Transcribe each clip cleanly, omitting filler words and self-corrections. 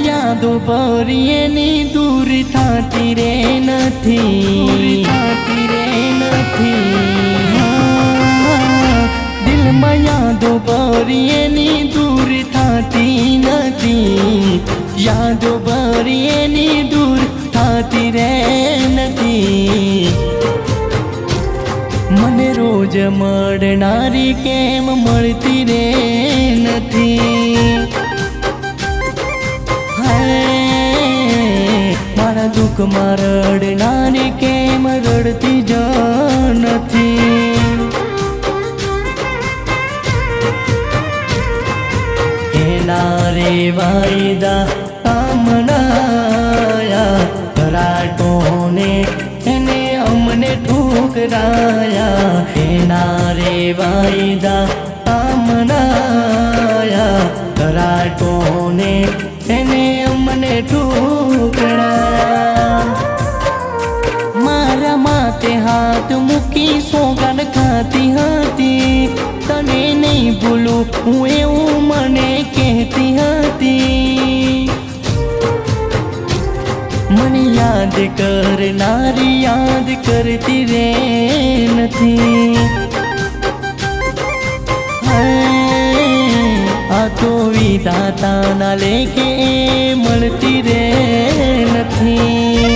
યાદો ભરી એની દૂર થાતી રે નથી, દિલમાં યાદો ભરી એની દૂર થાતી નથી, યાદો ભરી એની દૂર થાતી રે નથી। મને રોજ મળનારી કેમ મળતી રે નથી, મારા દુઃખમાં રડનારી કેમ રડતી જ નથી। એના રે વાયદા કામનાયા, ઘરાટોને એને અમને ઠુકરાયા। એના રે વાયદા કામનાયા, ઘરાટોને એને અમને ઠુકરાયા। મારા માથે હાથ મૂકી સોગંદ ખાતી હતી, તને નહીં ભૂલું હું એવું મને કહેતી હતી। મને યાદ કરનારી યાદ કરતી રે નથી, આ તો વિધાતાના લેખે મળતી રે નથી।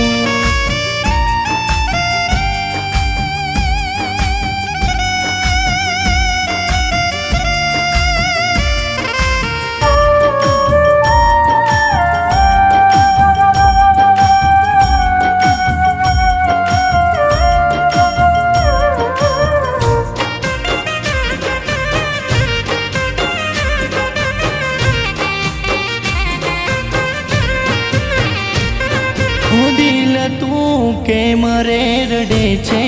દિલ તું કેમ રે રડે છે,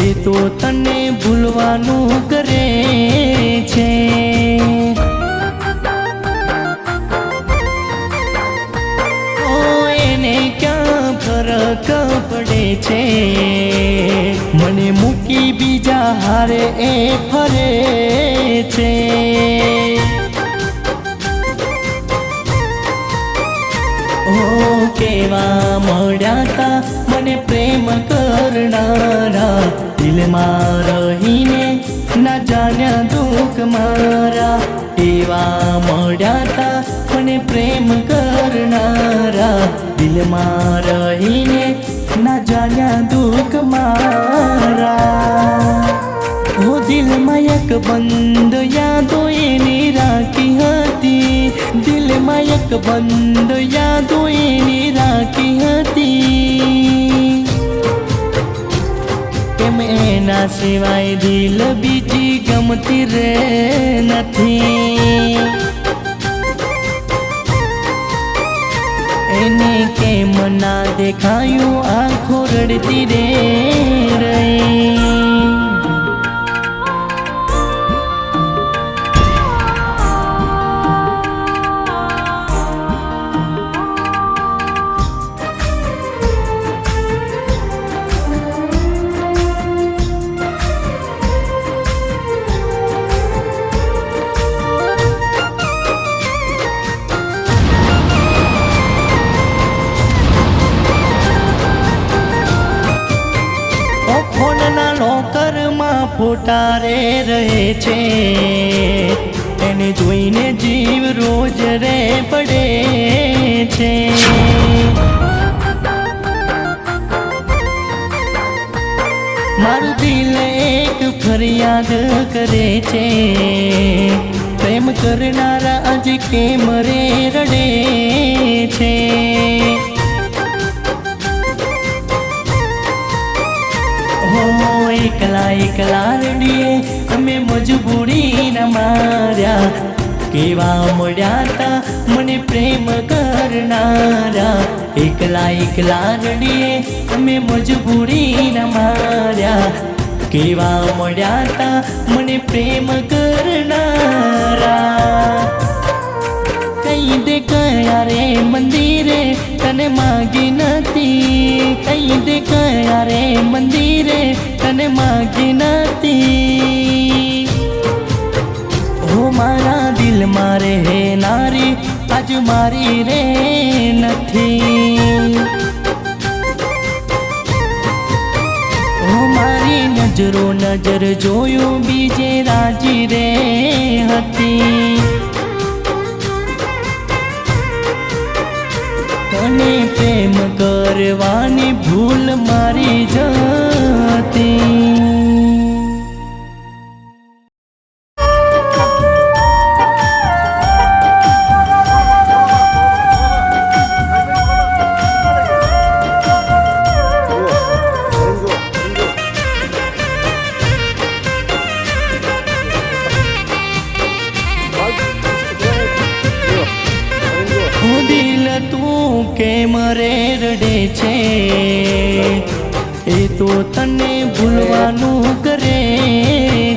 એ તો તને ભૂલવાનું કરે છે। ઓ એને ક્યાં ફરક પડે છે, મને મૂકી બીજા હારે એ ફરે છે। કેવા મળ્યા તા મને પ્રેમ કરનારા, દિલમાં રહીને ના જાણ્યા દુઃખ મારા। એવા મળ્યા તા મને પ્રેમ કરનારા, દિલમાં રહીને ના જાણ્યા દુઃખ મારા। હો દિલમાં એક બંધ યાદો એની રાખી હતી, દિલમાં એક બંધ યાદો એની રાખી હતી। કેમ એના સિવાય દિલ બીજી ગમતી રે નથી, એને કેમ ના દેખાયું આંખો રડતી રે રહી। ફોનના લોકરમાં ફોટા રે રહે છે, એને જોઈને જીવ રોજ રે પડે છે। મારું દિલ એક ફરિયાદ કરે છે, પ્રેમ કરનારા આજ કેમ રે રડે છે। એકલા એકલા રડીએ અમે મજબૂરી ના માર્યા, કેવા મળ્યા તા મને પ્રેમ કરનારા, એકલા એકલા રડીએ અમે મજબૂરી ના માર્યા. કેવા મળ્યા તા મને પ્રેમ કરનારા. કઈ દે કયા રે મંદિરે તને માગી નથી, કઈ દે કયા રે મંદિરે તને માગી નથી. હો મારા દિલ મારે હે નારી આજ મારી રે નથી. હો મારી નજરો નજર જોયું બીજે રાજી રે હતી. તને પ્રેમ કરવાની ભૂલ મારી જતી. દિલ તું કેમ રે રડે છે, એ તો તને ભૂલવાનું કરે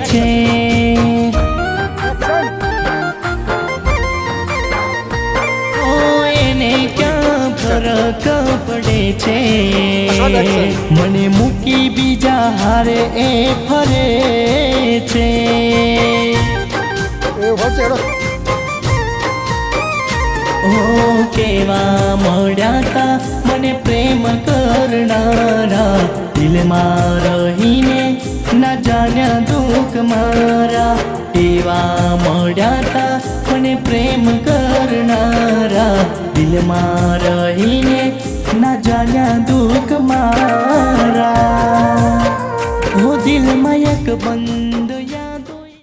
છે. ઓ એને ક્યાં ફરક પડે છે, મને મૂકી બીજા હારે એ ફરે છે. ઓ કેવા મળ્યા તા મને પ્રેમ કરનારા, દિલમાં રહીને ના જાણ્યા દુઃખ મારા. એવા મળ્યા તા મને પ્રેમ કરનારા, દિલમાં રહીને ના જાણ્યા દુઃખ મારા. ઓ દિલમાં એક બંધ